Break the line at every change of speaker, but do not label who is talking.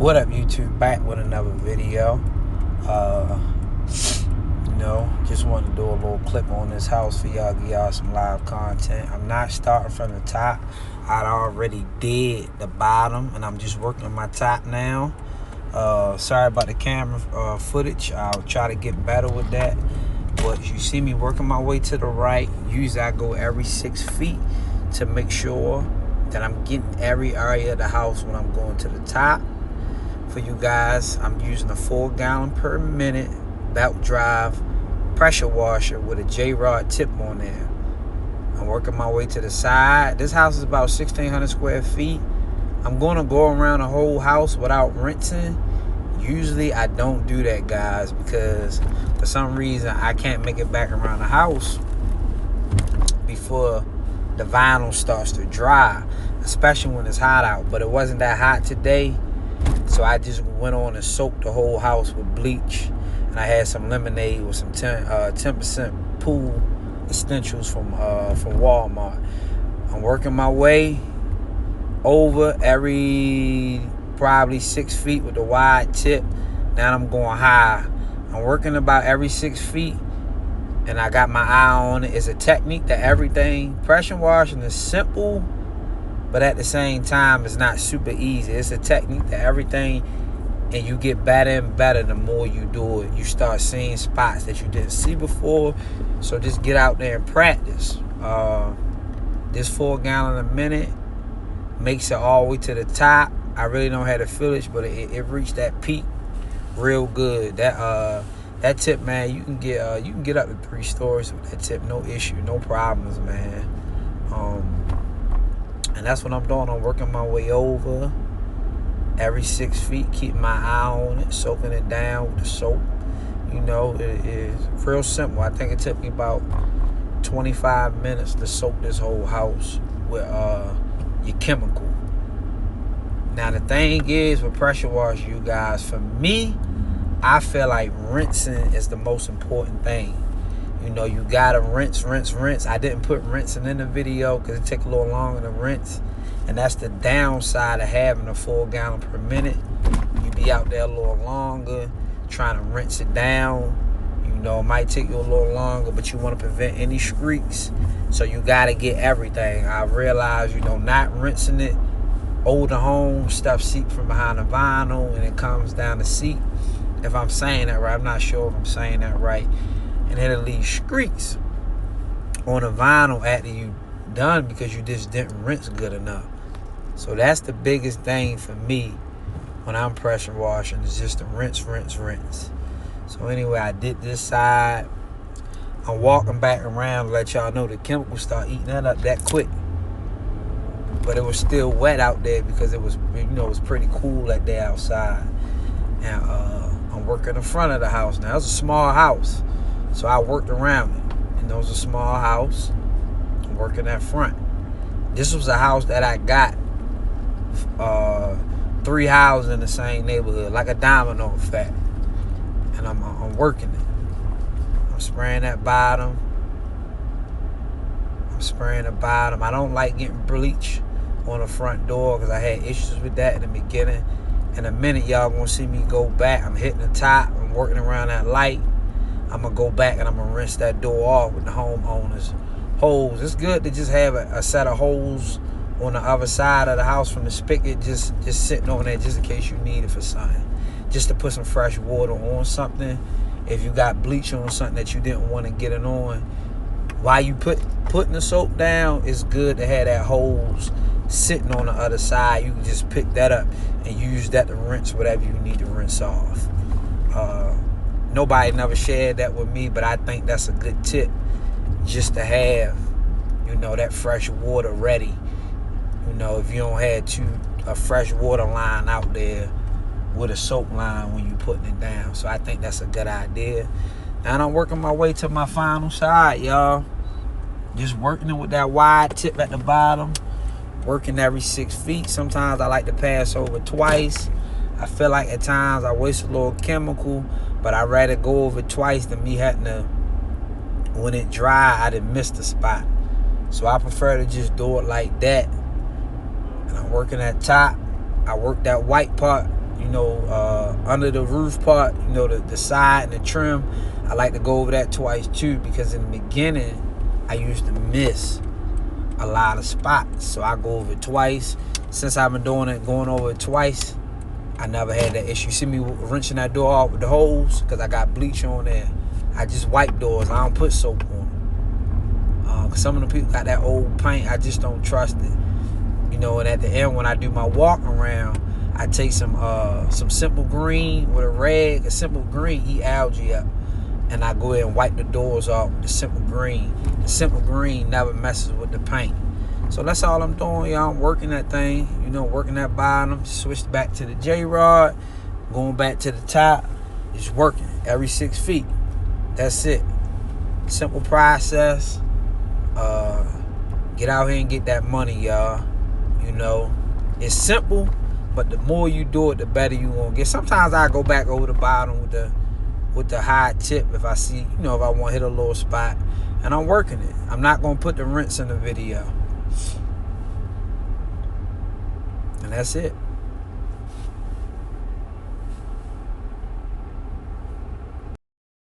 What up, YouTube? Back with another video. Just want to do a little clip on this house for y'all, give y'all some live content. I'm not starting from the top. I already did the bottom, and I'm just working on my top now. Sorry about the camera footage. I'll try to get better with that. But you see me working my way to the right. Usually I go every 6 feet to make sure that I'm getting every area of the house when I'm going to the top. For you guys, I'm using a 4 gallon per minute belt drive pressure washer with a J-rod tip on there. I'm working my way to the side. This house is about 1,600 square feet. I'm going to go around the whole house without rinsing. Usually I don't do that, guys, because for some reason I can't make it back around the house before the vinyl starts to dry, especially when it's hot out. But it wasn't that hot today, so I just went on and soaked the whole house with bleach, and I had some lemonade with some 10% pool essentials from Walmart. I'm working my way over every probably 6 feet with the wide tip. Now I'm going high. I'm working about every 6 feet, and I got my eye on it. It's a technique that everything. Pressure washing is simple, but at the same time, it's not super easy. It's a technique that everything, and you get better and better the more you do it. You start seeing spots that you didn't see before. So just get out there and practice. This 4 gallon a minute makes it all the way to the top. I really don't have to feel it, but it reached that peak real good. That tip, man, you can get up to 3 stories with that tip, no issue, no problems, man. And that's what I'm doing. I'm working my way over every 6 feet, keeping my eye on it, soaking it down with the soap. It is real simple. I think it took me about 25 minutes to soak this whole house with your chemical. Now the thing is with pressure wash, you guys, for me, I feel like rinsing is the most important thing. You gotta rinse. I didn't put rinsing in the video because it takes a little longer to rinse, and that's the downside of having a 4 gallon per minute. You be out there a little longer trying to rinse it down. It might take you a little longer, but you want to prevent any streaks, so you gotta get everything. I realize, not rinsing it, older home stuff seep from behind the vinyl and it comes down the seat. If I'm saying that right, I'm not sure if I'm saying that right. And it'll leave streaks on the vinyl after you done because you just didn't rinse good enough. So that's the biggest thing for me when I'm pressure washing, is just to rinse. So anyway, I did this side. I'm walking back around to let y'all know the chemicals start eating that up that quick. But it was still wet out there because it was, it was pretty cool that day outside. And I'm working in front of the house now. It's a small house, so I worked around it. It was a small house. I'm working that front. This was a house that I got 3 houses in the same neighborhood, like a domino effect. And I'm working it. I'm spraying that bottom. I don't like getting bleach on the front door because I had issues with that in the beginning. In a minute, y'all gonna see me go back. I'm hitting the top. I'm working around that light. I'm gonna go back and I'm gonna rinse that door off with the homeowner's hose. It's good to just have a set of holes on the other side of the house from the spigot, just sitting on there just in case you need it for something. Just to put some fresh water on something. If you got bleach on something that you didn't want to get it on, while you putting the soap down, it's good to have that hose sitting on the other side. You can just pick that up and use that to rinse whatever you need to rinse off. Nobody never shared that with me, but I think that's a good tip, just to have, that fresh water ready. If you don't have a fresh water line out there with a soap line when you putting it down. So I think that's a good idea. And I'm working my way to my final side, y'all. Just working it with that wide tip at the bottom. Working every 6 feet. Sometimes I like to pass over twice. I feel like at times I waste a little chemical, but I'd rather go over twice than me having to, when it dry, I didn't miss the spot. So I prefer to just do it like that. And I'm working that top. I work that white part, you know, under the roof part, you know, the side and the trim. I like to go over that twice too, because in the beginning I used to miss a lot of spots, so I go over it twice. Since I've been doing it, going over it twice, I never had that issue. You see me wrenching that door off with the hose, because I got bleach on there. I just wipe doors. I don't put soap on them. Cause some of the people got that old paint. I just don't trust it. You know, and at the end when I do my walk around, I take some Simple Green with a rag. A Simple Green eat algae up, and I go ahead and wipe the doors off with the Simple Green. The Simple Green never messes with the paint. So that's all I'm doing, y'all. I'm working that thing, you know, working that bottom. Switched back to the J-Rod, going back to the top. It's working every 6 feet. That's it. Simple process. Get out here and get that money, y'all. You know, it's simple, but the more you do it, the better you gonna get. Sometimes I go back over the bottom with the high tip if I see, you know, if I want to hit a little spot, and I'm working it. I'm not gonna put the rinse in the video, and that's it.